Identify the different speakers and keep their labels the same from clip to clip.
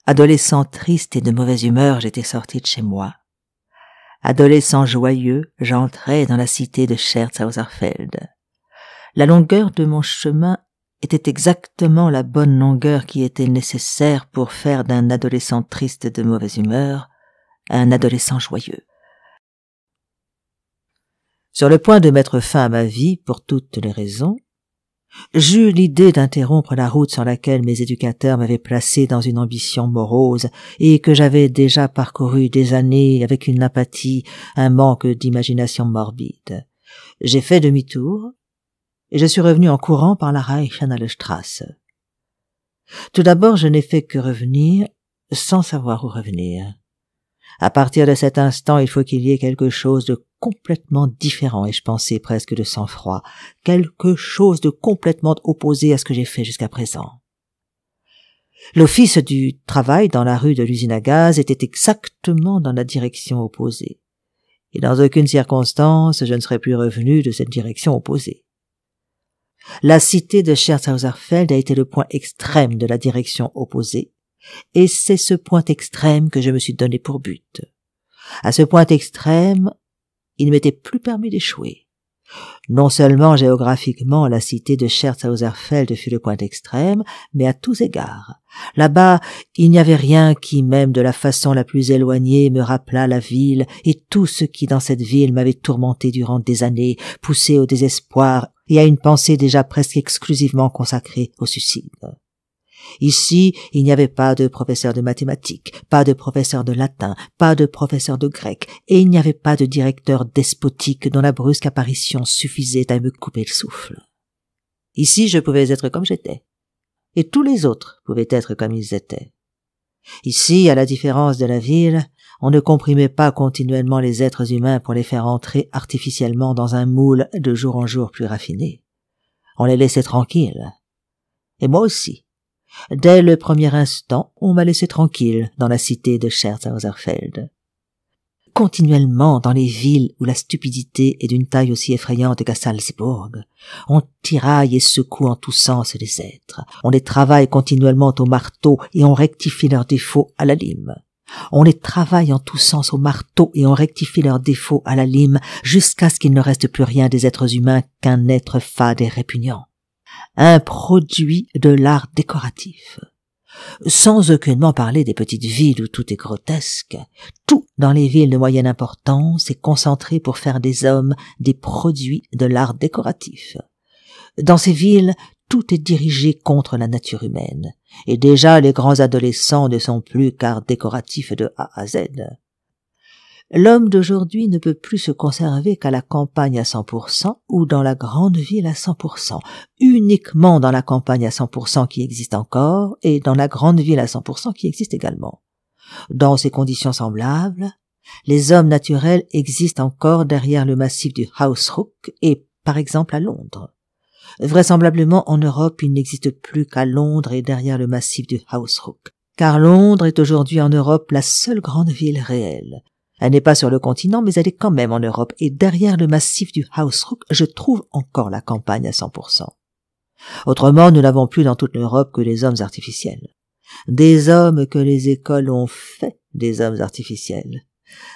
Speaker 1: Adolescent triste et de mauvaise humeur, j'étais sorti de chez moi. Adolescent joyeux, j'entrais dans la cité de Scherzhauserfeld. La longueur de mon chemin était exactement la bonne longueur qui était nécessaire pour faire d'un adolescent triste et de mauvaise humeur un adolescent joyeux. Sur le point de mettre fin à ma vie, pour toutes les raisons, j'eus l'idée d'interrompre la route sur laquelle mes éducateurs m'avaient placé dans une ambition morose et que j'avais déjà parcourue des années avec une apathie, un manque d'imagination morbide. J'ai fait demi-tour et je suis revenu en courant par la Reichenallstrasse. Tout d'abord, je n'ai fait que revenir sans savoir où revenir. À partir de cet instant, il faut qu'il y ait quelque chose de complètement différent, et je pensais presque de sang-froid, quelque chose de complètement opposé à ce que j'ai fait jusqu'à présent. L'office du travail dans la rue de l'usine à gaz était exactement dans la direction opposée, et dans aucune circonstance je ne serais plus revenu de cette direction opposée. La cité de Scherzhauserfeld a été le point extrême de la direction opposée, et c'est ce point extrême que je me suis donné pour but. À ce point extrême, il ne m'était plus permis d'échouer. Non seulement géographiquement la cité de Scherzhauserfeld fut le point extrême, mais à tous égards. Là-bas, il n'y avait rien qui, même de la façon la plus éloignée, me rappelât la ville et tout ce qui dans cette ville m'avait tourmenté durant des années, poussé au désespoir et à une pensée déjà presque exclusivement consacrée au suicide. Ici, il n'y avait pas de professeur de mathématiques, pas de professeur de latin, pas de professeur de grec, et il n'y avait pas de directeur despotique dont la brusque apparition suffisait à me couper le souffle. Ici, je pouvais être comme j'étais, et tous les autres pouvaient être comme ils étaient. Ici, à la différence de la ville, on ne comprimait pas continuellement les êtres humains pour les faire entrer artificiellement dans un moule de jour en jour plus raffiné. On les laissait tranquilles. Et moi aussi. Dès le premier instant, on m'a laissé tranquille dans la cité de Scherzhauserfeld. Continuellement, dans les villes où la stupidité est d'une taille aussi effrayante qu'à Salzbourg, on tiraille et secoue en tous sens les êtres. On les travaille continuellement au marteau et on rectifie leurs défauts à la lime. On les travaille en tous sens au marteau et on rectifie leurs défauts à la lime jusqu'à ce qu'il ne reste plus rien des êtres humains qu'un être fade et répugnant. Un produit de l'art décoratif. Sans aucunement parler des petites villes où tout est grotesque, tout dans les villes de moyenne importance est concentré pour faire des hommes des produits de l'art décoratif. Dans ces villes, tout est dirigé contre la nature humaine, et déjà les grands adolescents ne sont plus qu'art décoratifs de A à Z. L'homme d'aujourd'hui ne peut plus se conserver qu'à la campagne à 100% ou dans la grande ville à 100%, uniquement dans la campagne à 100% qui existe encore et dans la grande ville à 100% qui existe également. Dans ces conditions semblables, les hommes naturels existent encore derrière le massif du Hausruck et par exemple à Londres. Vraisemblablement en Europe il n'existe plus qu'à Londres et derrière le massif du Hausruck, car Londres est aujourd'hui en Europe la seule grande ville réelle. Elle n'est pas sur le continent, mais elle est quand même en Europe, et derrière le massif du Hausruck, je trouve encore la campagne à 100%. Autrement, nous n'avons plus dans toute l'Europe que des hommes artificiels. Des hommes que les écoles ont fait des hommes artificiels.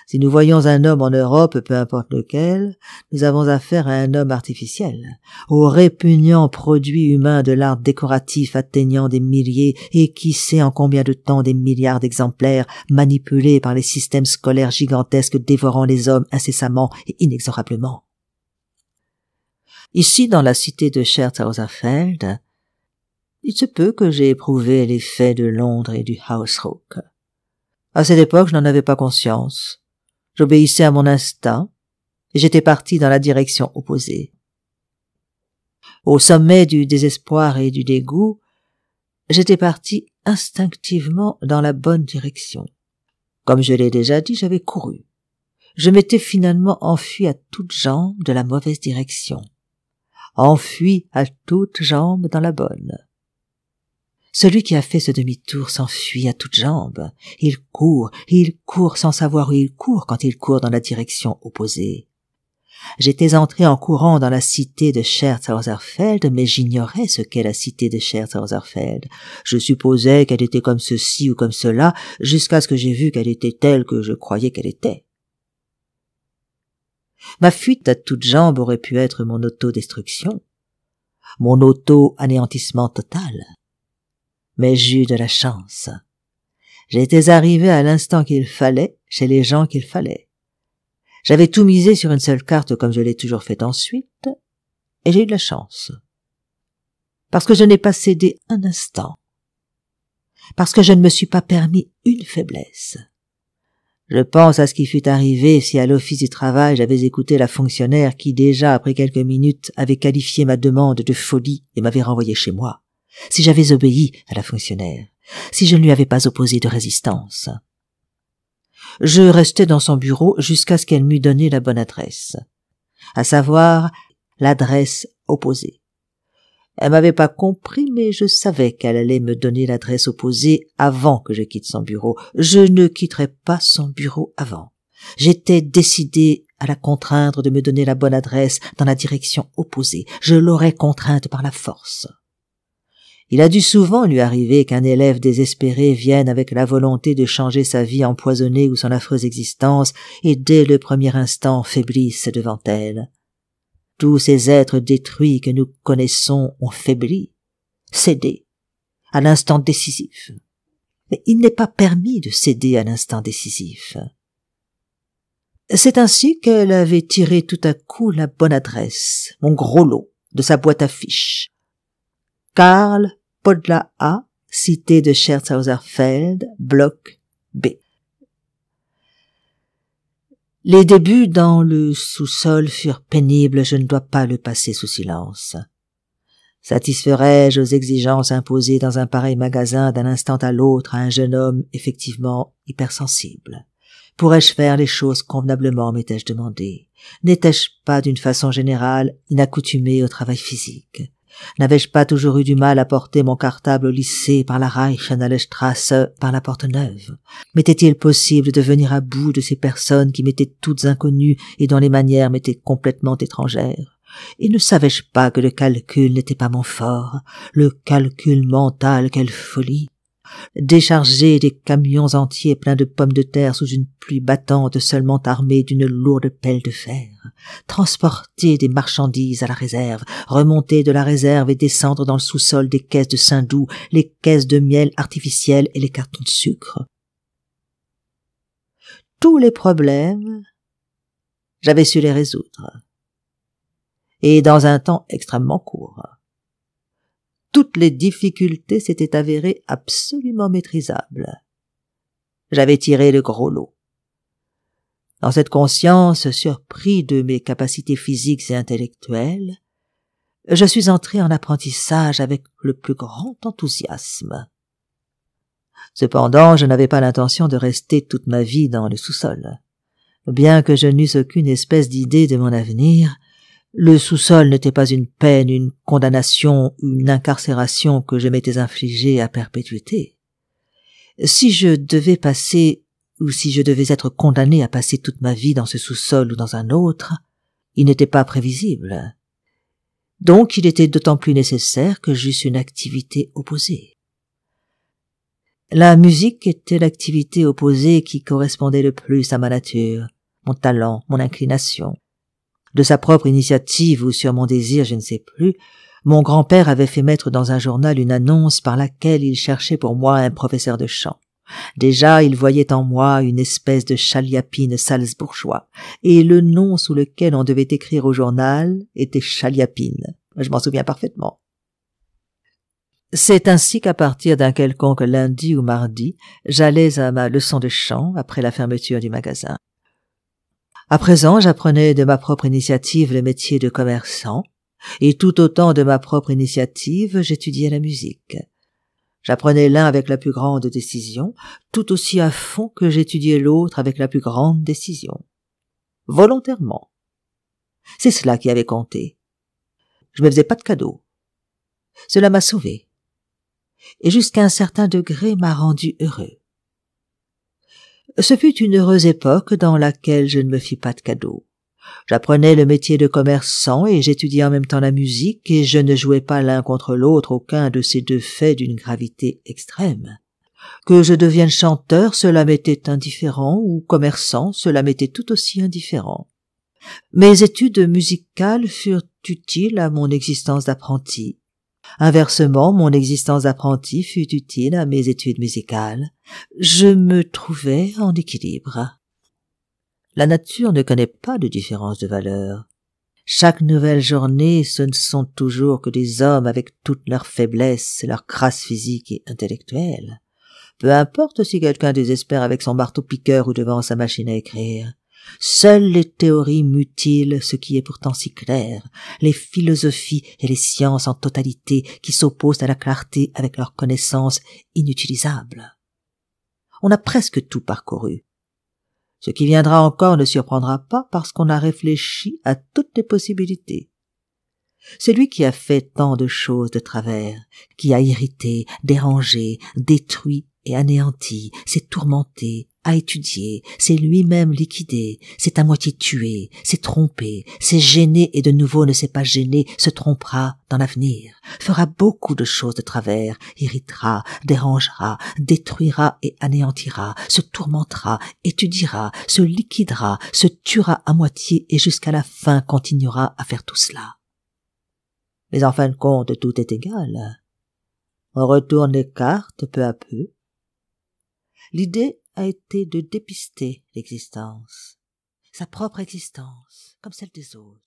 Speaker 1: Si nous voyons un homme en Europe, peu importe lequel, nous avons affaire à un homme artificiel, au répugnant produit humain de l'art décoratif atteignant des milliers et qui sait en combien de temps des milliards d'exemplaires manipulés par les systèmes scolaires gigantesques dévorant les hommes incessamment et inexorablement. Ici, dans la cité de Scherzhauserfeld, il se peut que j'ai éprouvé l'effet de Londres et du Hausruck. À cette époque, je n'en avais pas conscience. J'obéissais à mon instinct et j'étais parti dans la direction opposée. Au sommet du désespoir et du dégoût, j'étais parti instinctivement dans la bonne direction. Comme je l'ai déjà dit, j'avais couru. Je m'étais finalement enfui à toutes jambes de la mauvaise direction. Enfui à toutes jambes dans la bonne. Celui qui a fait ce demi-tour s'enfuit à toutes jambes. Il court sans savoir où il court quand il court dans la direction opposée. J'étais entré en courant dans la cité de Scherzhauserfeld, mais j'ignorais ce qu'est la cité de Scherzhauserfeld. Je supposais qu'elle était comme ceci ou comme cela, jusqu'à ce que j'ai vu qu'elle était telle que je croyais qu'elle était. Ma fuite à toutes jambes aurait pu être mon autodestruction, mon auto-anéantissement total. Mais j'eus de la chance. J'étais arrivé à l'instant qu'il fallait, chez les gens qu'il fallait. J'avais tout misé sur une seule carte comme je l'ai toujours fait ensuite, et j'ai eu de la chance. Parce que je n'ai pas cédé un instant. Parce que je ne me suis pas permis une faiblesse. Je pense à ce qui fût arrivé si à l'office du travail j'avais écouté la fonctionnaire qui déjà après quelques minutes avait qualifié ma demande de folie et m'avait renvoyé chez moi. Si j'avais obéi à la fonctionnaire, si je ne lui avais pas opposé de résistance. Je restai dans son bureau jusqu'à ce qu'elle m'eût donné la bonne adresse, à savoir l'adresse opposée. Elle m'avait pas compris, mais je savais qu'elle allait me donner l'adresse opposée avant que je quitte son bureau. Je ne quitterais pas son bureau avant. J'étais décidé à la contraindre de me donner la bonne adresse dans la direction opposée. Je l'aurais contrainte par la force. Il a dû souvent lui arriver qu'un élève désespéré vienne avec la volonté de changer sa vie empoisonnée ou son affreuse existence et dès le premier instant faiblisse devant elle. Tous ces êtres détruits que nous connaissons ont faibli, cédé, à l'instant décisif. Mais il n'est pas permis de céder à l'instant décisif. C'est ainsi qu'elle avait tiré tout à coup la bonne adresse, mon gros lot, de sa boîte à fiches. Karl Podla A, cité de Scherzhauserfeld, bloc B. Les débuts dans le sous-sol furent pénibles, je ne dois pas le passer sous silence. Satisferais-je aux exigences imposées dans un pareil magasin d'un instant à l'autre à un jeune homme effectivement hypersensible? Pourrais-je faire les choses convenablement, m'étais-je demandé? N'étais-je pas d'une façon générale inaccoutumé au travail physique? N'avais-je pas toujours eu du mal à porter mon cartable au lycée par la Reichenallestrasse, par la porte neuve? M'était-il possible de venir à bout de ces personnes qui m'étaient toutes inconnues et dont les manières m'étaient complètement étrangères? Et ne savais-je pas que le calcul n'était pas mon fort? Le calcul mental, quelle folie! Décharger des camions entiers pleins de pommes de terre sous une pluie battante seulement armée d'une lourde pelle de fer, transporter des marchandises à la réserve, remonter de la réserve et descendre dans le sous-sol des caisses de Saint-Doux, les caisses de miel artificiel et les cartons de sucre. Tous les problèmes, j'avais su les résoudre, et dans un temps extrêmement court. Toutes les difficultés s'étaient avérées absolument maîtrisables. J'avais tiré le gros lot. Dans cette conscience, surpris de mes capacités physiques et intellectuelles, je suis entré en apprentissage avec le plus grand enthousiasme. Cependant, je n'avais pas l'intention de rester toute ma vie dans le sous-sol. Bien que je n'eusse aucune espèce d'idée de mon avenir, le sous-sol n'était pas une peine, une condamnation, une incarcération que je m'étais infligée à perpétuité. Si je devais passer, ou si je devais être condamné à passer toute ma vie dans ce sous-sol ou dans un autre, il n'était pas prévisible. Donc il était d'autant plus nécessaire que j'eusse une activité opposée. La musique était l'activité opposée qui correspondait le plus à ma nature, mon talent, mon inclination. De sa propre initiative ou sur mon désir, je ne sais plus, mon grand-père avait fait mettre dans un journal une annonce par laquelle il cherchait pour moi un professeur de chant. Déjà, il voyait en moi une espèce de Chaliapine salzbourgeois, et le nom sous lequel on devait écrire au journal était Chaliapine. Je m'en souviens parfaitement. C'est ainsi qu'à partir d'un quelconque lundi ou mardi, j'allais à ma leçon de chant après la fermeture du magasin. À présent, j'apprenais de ma propre initiative le métier de commerçant, et tout autant de ma propre initiative, j'étudiais la musique. J'apprenais l'un avec la plus grande décision, tout aussi à fond que j'étudiais l'autre avec la plus grande décision. Volontairement. C'est cela qui avait compté. Je me faisais pas de cadeaux. Cela m'a sauvé. Et jusqu'à un certain degré m'a rendu heureux. Ce fut une heureuse époque dans laquelle je ne me fis pas de cadeaux. J'apprenais le métier de commerçant et j'étudiais en même temps la musique, et je ne jouais pas l'un contre l'autre aucun de ces deux faits d'une gravité extrême. Que je devienne chanteur, cela m'était indifférent, ou commerçant, cela m'était tout aussi indifférent. Mes études musicales furent utiles à mon existence d'apprenti. Inversement, mon existence d'apprenti fut utile à mes études musicales. Je me trouvais en équilibre. La nature ne connaît pas de différence de valeur. Chaque nouvelle journée, ce ne sont toujours que des hommes avec toutes leurs faiblesses, leurs grâces physiques et intellectuelles. Peu importe si quelqu'un désespère avec son marteau-piqueur ou devant sa machine à écrire. Seules les théories mutilent ce qui est pourtant si clair, les philosophies et les sciences en totalité qui s'opposent à la clarté avec leurs connaissances inutilisables. On a presque tout parcouru. Ce qui viendra encore ne surprendra pas parce qu'on a réfléchi à toutes les possibilités. Celui qui a fait tant de choses de travers, qui a irrité, dérangé, détruit et anéanti, s'est tourmenté, a étudié, s'est lui-même liquidé, s'est à moitié tué, s'est trompé, s'est gêné et de nouveau ne s'est pas gêné, se trompera dans l'avenir, fera beaucoup de choses de travers, irritera, dérangera, détruira et anéantira, se tourmentera, étudiera, se liquidera, se tuera à moitié et jusqu'à la fin continuera à faire tout cela. Mais en fin de compte, tout est égal. On retourne les cartes peu à peu. L'idée a été de dépister l'existence, sa propre existence, comme celle des autres.